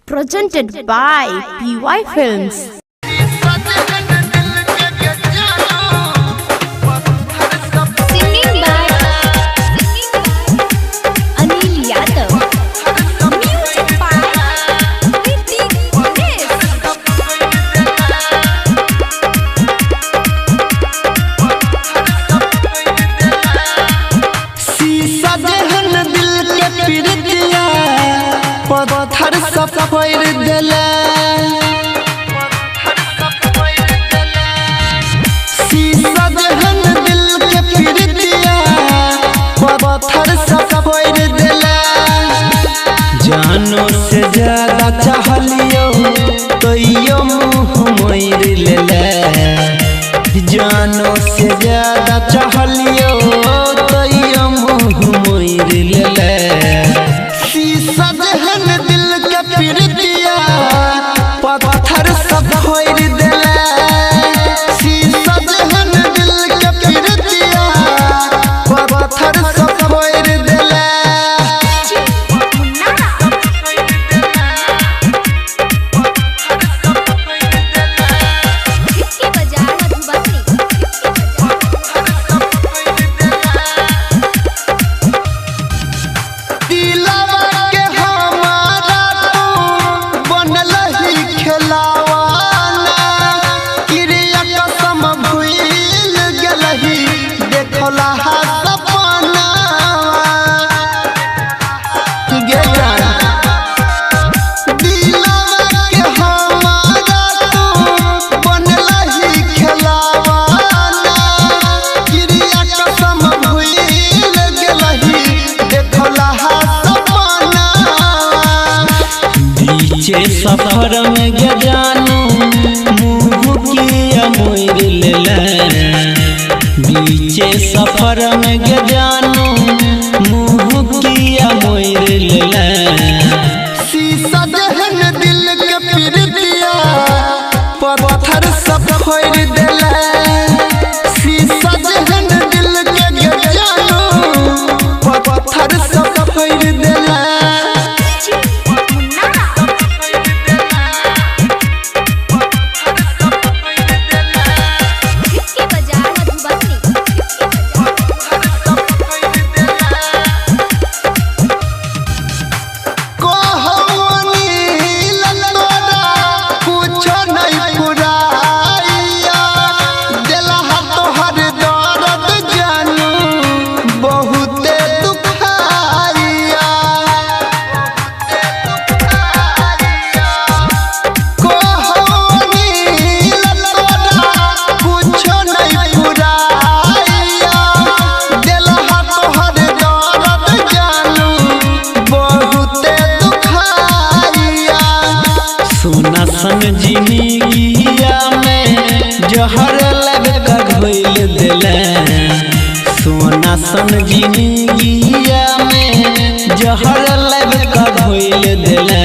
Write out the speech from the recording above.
Presented by PY Films. पत्थर सब फोड़ देला शीशा जहन दिल के पीड़ दिया पत्थर सब फोड़ देला जानो से ज्यादा चाहलियो तो यो मुँह मोड़ लेला जानो से ज्यादा चाहलियो तो यो मुँह मोड़ लेला शीशा जहन दिल के पीड़ दिया पत्थर सब फोड़ देला शीशा जहन दिल के पीड़ दिया पत्थर सब फोड़ देला सफर में गया जानू मुँह किया मोड़ लेला बीचे सफर में गया जानू मुँह किया मोड़ लेला शीशा जहन दिल के पीड़ दिया पत्थर सब फोड़ देला शीशा जहन दिल के गया जानू पत्थर सब फोड़ देला सन जिंदगिया में जहर लग घोल देला सोना सन जिंदगिया में जहर लग घोल देला